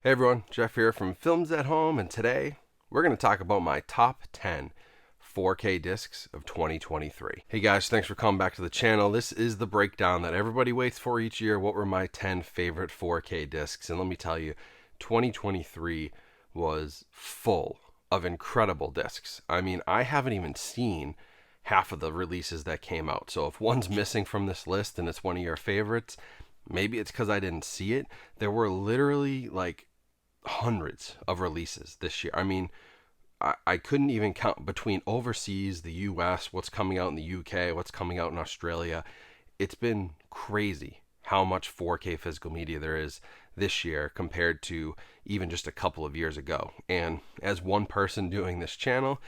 Hey everyone, Jeff here from Films at Home, and today we're going to talk about my top 10 4K discs of 2023. Hey guys, thanks for coming back to the channel. This is the breakdown that everybody waits for each year. What were my 10 favorite 4K discs? And let me tell you, 2023 was full of incredible discs. I mean, I haven't even seen half of the releases that came out. So if one's missing from this list and it's one of your favorites, maybe it's because I didn't see it. There were literally like hundreds of releases this year. I mean, I couldn't even count between overseas, the US, what's coming out in the UK, what's coming out in Australia. It's been crazy how much 4K physical media there is this year compared to even just a couple of years ago. And as one person doing this channel,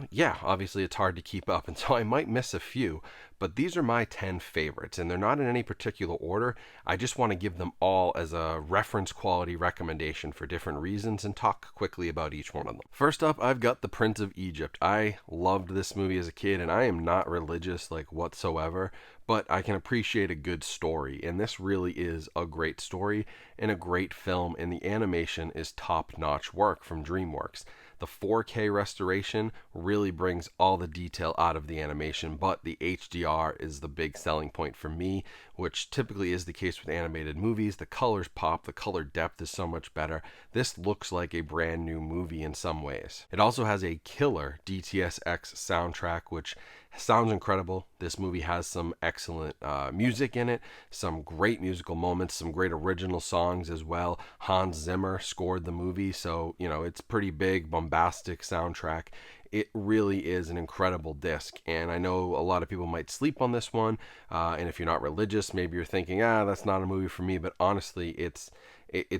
yeah, obviously it's hard to keep up, and so I might miss a few, but these are my 10 favorites, and they're not in any particular order. I just want to give them all as a reference quality recommendation for different reasons and talk quickly about each one of them. First up, I've got The Prince of Egypt. I loved this movie as a kid, and I am not religious like whatsoever, but I can appreciate a good story, and this really is a great story and a great film, and the animation is top-notch work from DreamWorks. The 4K restoration really brings all the detail out of the animation, but the HDR is the big selling point for me, which typically is the case with animated movies. The colors pop, the color depth is so much better. This looks like a brand new movie in some ways. It also has a killer DTS:X soundtrack, which sounds incredible. This movie has some excellent music in it, some great musical moments, some great original songs as well. Hans Zimmer scored the movie, so it's pretty big, bombastic soundtrack. It really is an incredible disc, and I know a lot of people might sleep on this one, and if you're not religious, maybe you're thinking, that's not a movie for me, but honestly, it's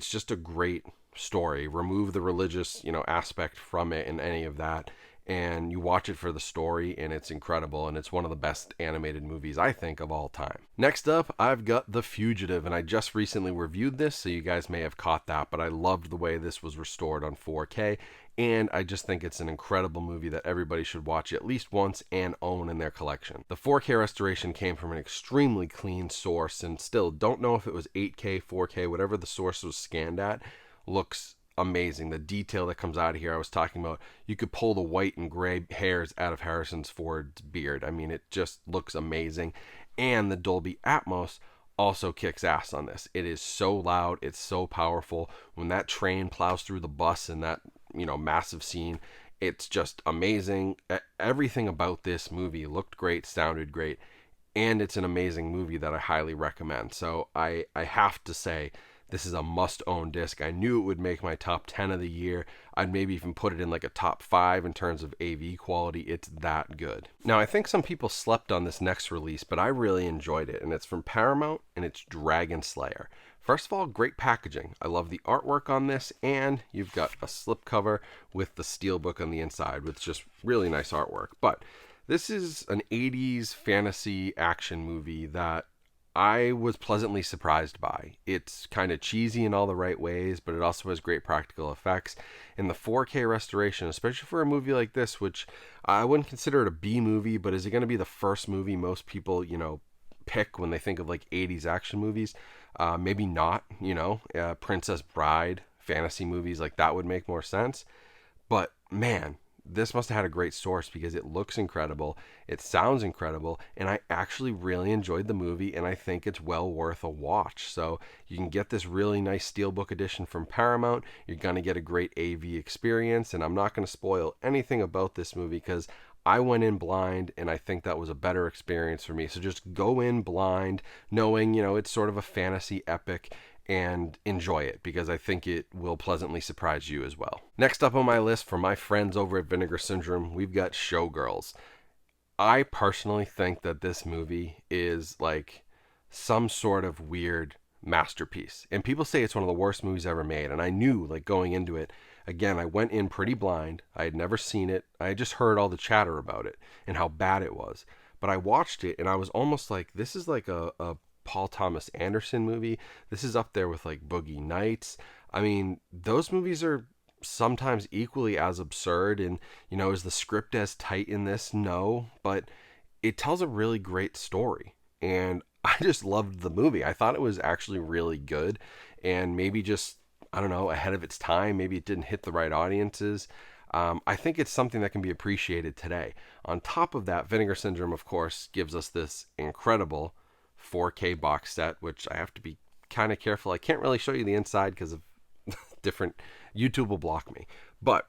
just a great story. Remove the religious aspect from it and any of that, and you watch it for the story, and it's incredible, and it's one of the best animated movies I think of all time. Next up, I've got The Fugitive, and I just recently reviewed this, so you guys may have caught that, but I loved the way this was restored on 4K, and I just think it's an incredible movie that everybody should watch at least once and own in their collection. The 4K restoration came from an extremely clean source, and still don't know if it was 8K, 4K, whatever the source was scanned at, looks amazing. The detail that comes out of here, I was talking about, you could pull the white and gray hairs out of Harrison Ford's beard. I mean, it just looks amazing. And the Dolby Atmos also kicks ass on this. It is so loud, it's so powerful. When that train plows through the bus in that massive scene, it's just amazing. Everything about this movie looked great, sounded great, and it's an amazing movie that I highly recommend. So I have to say, this is a must-own disc. I knew it would make my top 10 of the year. I'd maybe even put it in like a top 5 in terms of AV quality. It's that good. Now, I think some people slept on this next release, but I really enjoyed it, and it's from Paramount, and it's Dragon Slayer. First of all, great packaging. I love the artwork on this, and you've got a slipcover with the steelbook on the inside with just really nice artwork. But this is an 80s fantasy action movie that I was pleasantly surprised by. It's kind of cheesy in all the right ways, but it also has great practical effects. And the 4K restoration, especially for a movie like this, which I wouldn't consider it a B movie, but is it going to be the first movie most people, pick when they think of like 80s action movies? Maybe not, Princess Bride, fantasy movies, like that would make more sense. But man, this must have had a great source because it looks incredible, it sounds incredible, and I actually really enjoyed the movie, and I think it's well worth a watch. So you can get this really nice steelbook edition from Paramount. You're going to get a great AV experience, and I'm not going to spoil anything about this movie because I went in blind, and I think that was a better experience for me. So just go in blind, knowing, it's sort of a fantasy epic, and enjoy it because I think it will pleasantly surprise you as well. Next up on my list for my friends over at Vinegar Syndrome, we've got Showgirls. I personally think that this movie is like some sort of weird masterpiece. And people say it's one of the worst movies ever made. And I knew, like, going into it, again, I went in pretty blind. I had never seen it. I had just heard all the chatter about it and how bad it was. But I watched it and I was almost like, this is like a Paul Thomas Anderson movie. This is up there with like Boogie Nights. I mean, those movies are sometimes equally as absurd, and is the script as tight in this? No, but it tells a really great story, and I just loved the movie. I thought it was actually really good, and maybe just I don't know, ahead of its time. Maybe it didn't hit the right audiences. I think it's something that can be appreciated today. On top of that, Vinegar Syndrome, of course, gives us this incredible 4K box set, which I have to be kind of careful. I can't really show you the inside because of different, YouTube will block me. But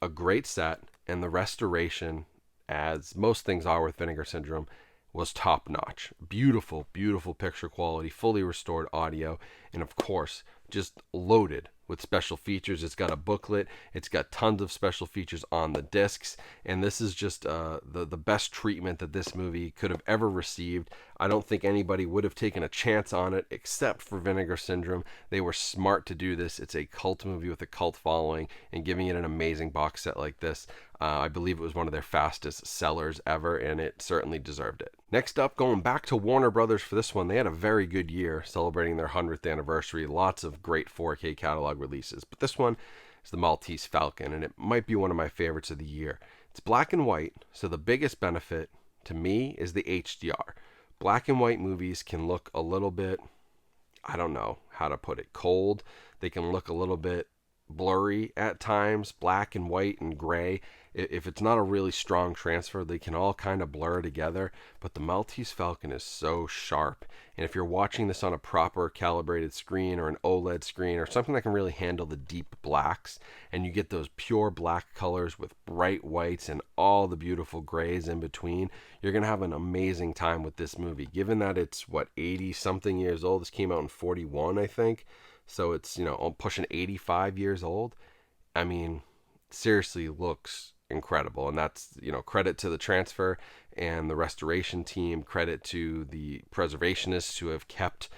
a great set, and the restoration, as most things are with Vinegar Syndrome, was top notch. Beautiful, beautiful picture quality, fully restored audio, and of course, just loaded with special features. It's got a booklet, it's got tons of special features on the discs, and this is just the best treatment that this movie could have ever received. I don't think anybody would have taken a chance on it except for Vinegar Syndrome. They were smart to do this. It's a cult movie with a cult following, and giving it an amazing box set like this, I believe it was one of their fastest sellers ever, and it certainly deserved it. Next up, going back to Warner Brothers for this one, they had a very good year celebrating their 100th anniversary. Lots of great 4K catalog releases, but this one is the Maltese Falcon, and it might be one of my favorites of the year. It's black and white, so the biggest benefit to me is the HDR. Black and white movies can look a little bit, I don't know how to put it, cold. They can look a little bit blurry at times, black and white and gray. If it's not a really strong transfer, they can all kind of blur together, but the Maltese Falcon is so sharp. And if you're watching this on a proper calibrated screen or an OLED screen or something that can really handle the deep blacks, and you get those pure black colors with bright whites and all the beautiful grays in between, you're going to have an amazing time with this movie. Given that it's, 80 something years old, this came out in 41, I think. So it's, pushing 85 years old. I mean, seriously looks incredible. And that's, credit to the transfer and the restoration team, credit to the preservationists who have kept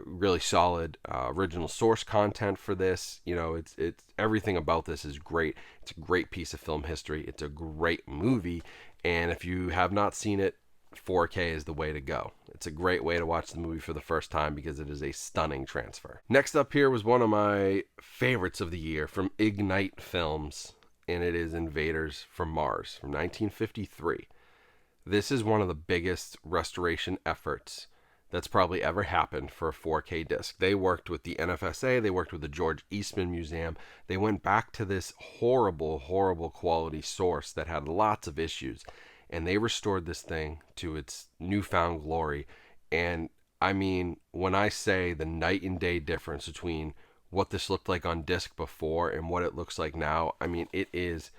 really solid original source content for this. It's everything about this is great. It's a great piece of film history. It's a great movie. And if you have not seen it, 4K is the way to go. It's a great way to watch the movie for the first time because it is a stunning transfer. Next up here was one of my favorites of the year from Ignite Films, and it is Invaders from Mars from 1953. This is one of the biggest restoration efforts that's probably ever happened for a 4K disc. They worked with the NFSA, they worked with the George Eastman Museum. They went back to this horrible, horrible quality source that had lots of issues, and they restored this thing to its newfound glory. And I mean, when I say the night and day difference between what this looked like on disc before and what it looks like now, I mean, it is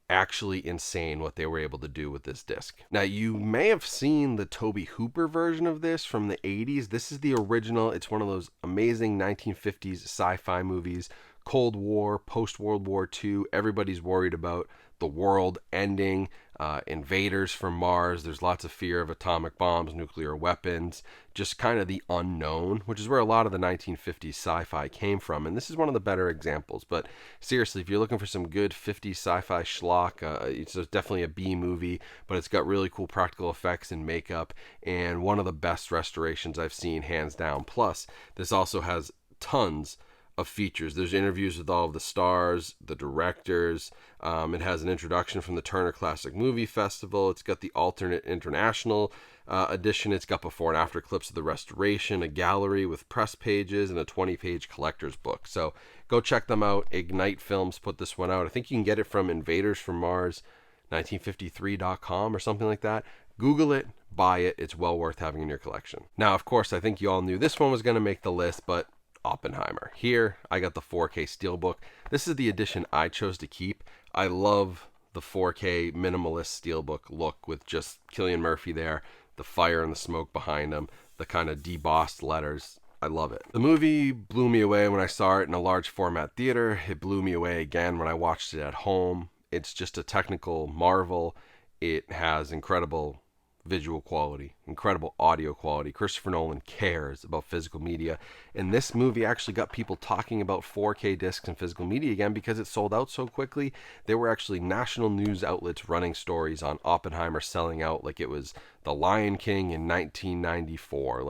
actually insane what they were able to do with this disc. Now, you may have seen the Tobe Hooper version of this from the 80s. This is the original. It's one of those amazing 1950s sci-fi movies. Cold War, post-World War II, everybody's worried about the world ending, invaders from Mars. There's lots of fear of atomic bombs, nuclear weapons, just kind of the unknown, which is where a lot of the 1950s sci-fi came from. And this is one of the better examples. But seriously, if you're looking for some good 50s sci-fi schlock, it's definitely a B movie, but it's got really cool practical effects and makeup, and one of the best restorations I've seen, hands down. Plus, this also has tons of features. There's interviews with all of the stars, the directors. It has an introduction from the Turner Classic Movie Festival. It's got the alternate international edition. It's got before and after clips of the restoration, a gallery with press pages, and a 20-page collector's book. So go check them out. Ignite Films put this one out. I think you can get it from Invaders from Mars 1953.com or something like that. Google it, buy it. It's well worth having in your collection. Now, of course, I think you all knew this one was going to make the list, but Oppenheimer. Here, I got the 4K Steelbook. This is the edition I chose to keep. I love the 4K minimalist Steelbook look with just Cillian Murphy there, the fire and the smoke behind him, the kind of debossed letters. I love it. The movie blew me away when I saw it in a large format theater. It blew me away again when I watched it at home. It's just a technical marvel. It has incredible visual quality, incredible audio quality. Christopher Nolan cares about physical media, and this movie actually got people talking about 4K discs and physical media again because it sold out so quickly. There were actually national news outlets running stories on Oppenheimer selling out like it was The Lion King in 1994,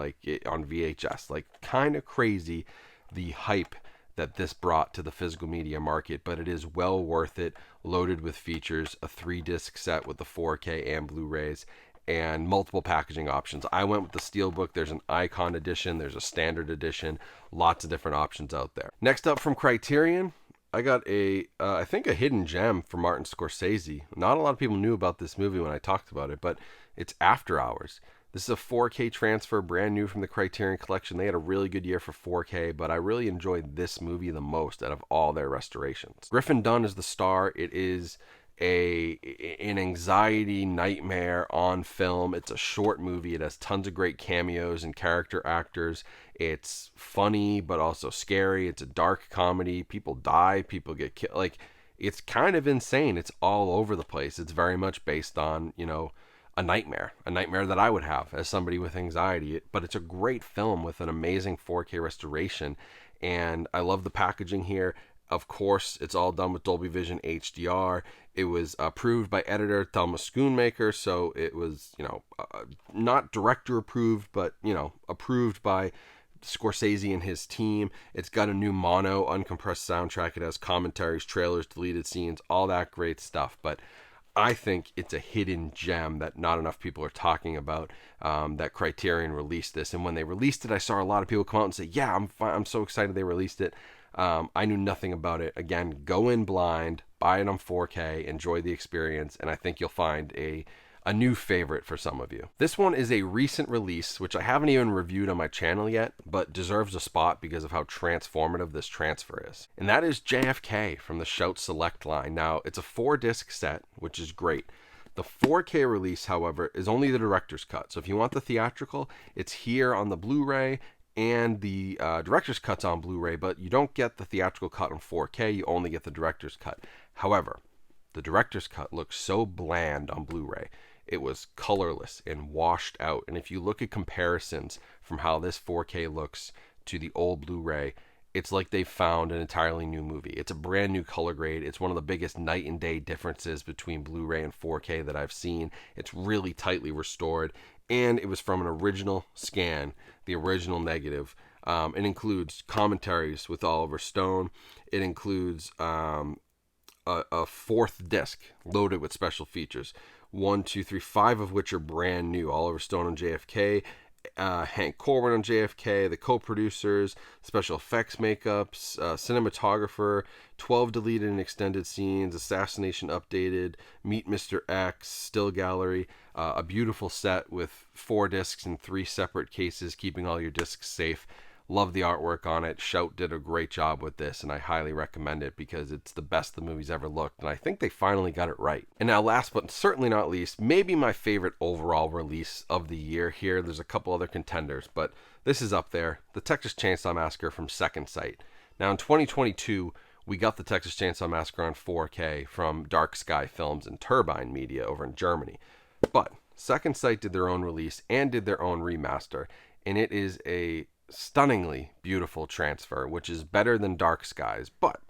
on VHS. Kind of crazy, the hype that this brought to the physical media market, but it is well worth it, loaded with features, a 3-disc set with the 4K and Blu-rays, and multiple packaging options. I went with the Steelbook. There's an Icon edition, there's a standard edition, lots of different options out there. Next up from Criterion, I got I think a hidden gem from Martin Scorsese. Not a lot of people knew about this movie when I talked about it, but it's After Hours. This is a 4K transfer, brand new from the Criterion Collection. They had a really good year for 4K, but I really enjoyed this movie the most out of all their restorations. Griffin Dunne is the star. It is an anxiety nightmare on film. It's a short movie. It has tons of great cameos and character actors. It's funny but also scary. It's a dark comedy. People die, people get killed. Like, it's kind of insane. It's all over the place. It's very much based on, a nightmare that I would have as somebody with anxiety. But it's a great film with an amazing 4K restoration, and I love the packaging here. Of course, it's all done with Dolby Vision HDR. It was approved by editor Thelma Schoonmaker, so it was, not director approved, but, approved by Scorsese and his team. It's got a new mono uncompressed soundtrack. It has commentaries, trailers, deleted scenes, all that great stuff. But I think it's a hidden gem that not enough people are talking about, that Criterion released this. And when they released it, I saw a lot of people come out and say, yeah, I'm so excited they released it. I knew nothing about it. Again, go in blind, buy it on 4K, enjoy the experience, and I think you'll find a new favorite for some of you. This one is a recent release, which I haven't even reviewed on my channel yet, but deserves a spot because of how transformative this transfer is. And that is JFK from the Shout Select line. Now, it's a 4-disc set, which is great. The 4K release, however, is only the director's cut. So if you want the theatrical, it's here on the Blu-ray, and the director's cut's on Blu-ray, but you don't get the theatrical cut on 4K, you only get the director's cut. However, the director's cut looks so bland on Blu-ray. It was colorless and washed out, and if you look at comparisons from how this 4K looks to the old Blu-ray, it's like they found an entirely new movie. It's a brand new color grade. It's one of the biggest night and day differences between Blu-ray and 4K that I've seen. It's really tightly restored, and it was from an original scan, the original negative. It includes commentaries with Oliver Stone. It includes a 4th disc loaded with special features. 1, 2, 3, 5 of which are brand new. Oliver Stone on JFK, Hank Corbin on JFK, the co-producers, special effects makeups, cinematographer, 12 deleted and extended scenes, assassination updated, Meet Mr. X, still gallery, a beautiful set with 4 discs in 3 separate cases, keeping all your discs safe. Love the artwork on it. Shout did a great job with this, and I highly recommend it because it's the best the movie's ever looked, and I think they finally got it right. And now, last but certainly not least, maybe my favorite overall release of the year here. There's a couple other contenders, but this is up there. The Texas Chainsaw Massacre from Second Sight. Now, in 2022, we got the Texas Chainsaw Massacre on 4K from Dark Sky Films and Turbine Media over in Germany. But Second Sight did their own release and did their own remaster, and it is a stunningly beautiful transfer, which is better than Dark Skies, but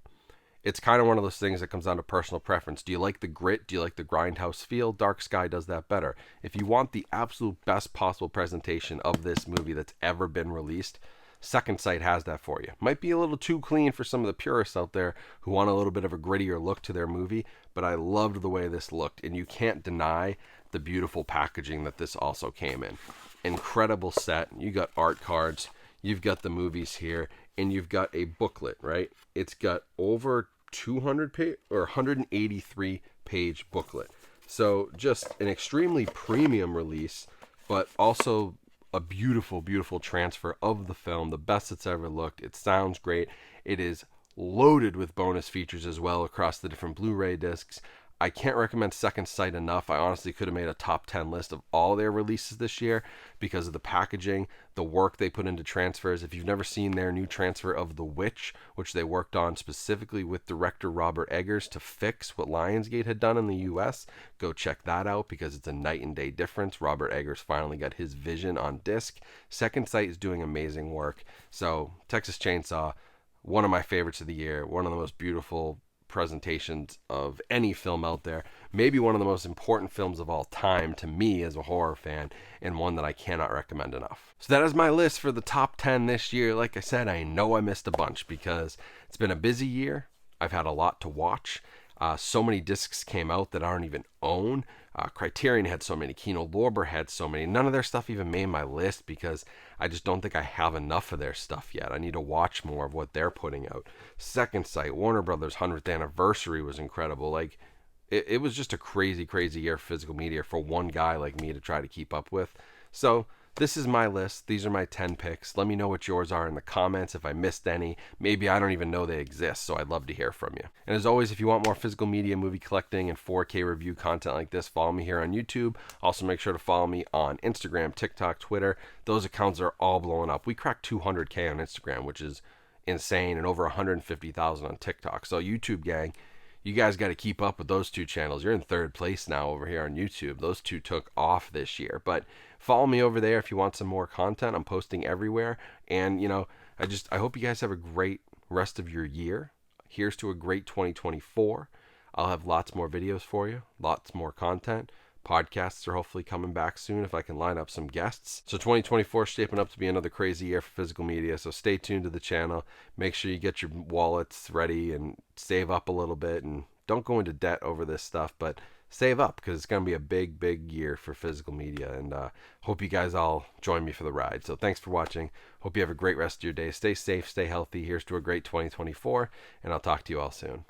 it's kind of one of those things that comes down to personal preference. Do you like the grit? Do you like the grindhouse feel? Dark Sky does that better. If you want the absolute best possible presentation of this movie that's ever been released, Second Sight has that for you. Might be a little too clean for some of the purists out there who want a little bit of a grittier look to their movie, but I loved the way this looked, and you can't deny the beautiful packaging that this also came in. Incredible set. You got art cards. You've got the movies here, and you've got a booklet, right? It's got over 200 page or 183 page booklet. So just an extremely premium release, but also a beautiful, beautiful transfer of the film, the best it's ever looked. It sounds great. It is loaded with bonus features as well across the different Blu-ray discs. I can't recommend Second Sight enough. I honestly could have made a top 10 list of all their releases this year because of the packaging, the work they put into transfers. If you've never seen their new transfer of The Witch, which they worked on specifically with director Robert Eggers to fix what Lionsgate had done in the US, go check that out because it's a night and day difference. Robert Eggers finally got his vision on disc. Second Sight is doing amazing work. So Texas Chainsaw, one of my favorites of the year, one of the most beautiful presentations of any film out there, maybe one of the most important films of all time to me as a horror fan, and one that I cannot recommend enough. So that is my list for the top 10 this year. Like I said, I know I missed a bunch because it's been a busy year. I've had a lot to watch. So many discs came out that I don't even own. Criterion had so many. Kino Lorber had so many. None of their stuff even made my list because I just don't think I have enough of their stuff yet. I need to watch more of what they're putting out. Second Sight, Warner Brothers 100th anniversary was incredible. Like, it was just a crazy, crazy year of physical media for one guy like me to try to keep up with. So this is my list. These are my 10 picks. Let me know what yours are in the comments if I missed any. Maybe I don't even know they exist, so I'd love to hear from you. And as always, if you want more physical media, movie collecting, and 4K review content like this, follow me here on YouTube. Also, make sure to follow me on Instagram, TikTok, Twitter. Those accounts are all blowing up. We cracked 200K on Instagram, which is insane, and over 150,000 on TikTok. So YouTube gang, you guys got to keep up with those two channels. You're in third place now over here on YouTube. Those two took off this year. But follow me over there if you want some more content. I'm posting everywhere. And, I hope you guys have a great rest of your year. Here's to a great 2024. I'll have lots more videos for you, lots more content. Podcasts are hopefully coming back soon if I can line up some guests. So 2024 is shaping up to be another crazy year for physical media. So stay tuned to the channel. Make sure you get your wallets ready and save up a little bit. And don't go into debt over this stuff, but save up because it's going to be a big, big year for physical media. And hope you guys all join me for the ride. So thanks for watching. Hope you have a great rest of your day. Stay safe, stay healthy. Here's to a great 2024. And I'll talk to you all soon.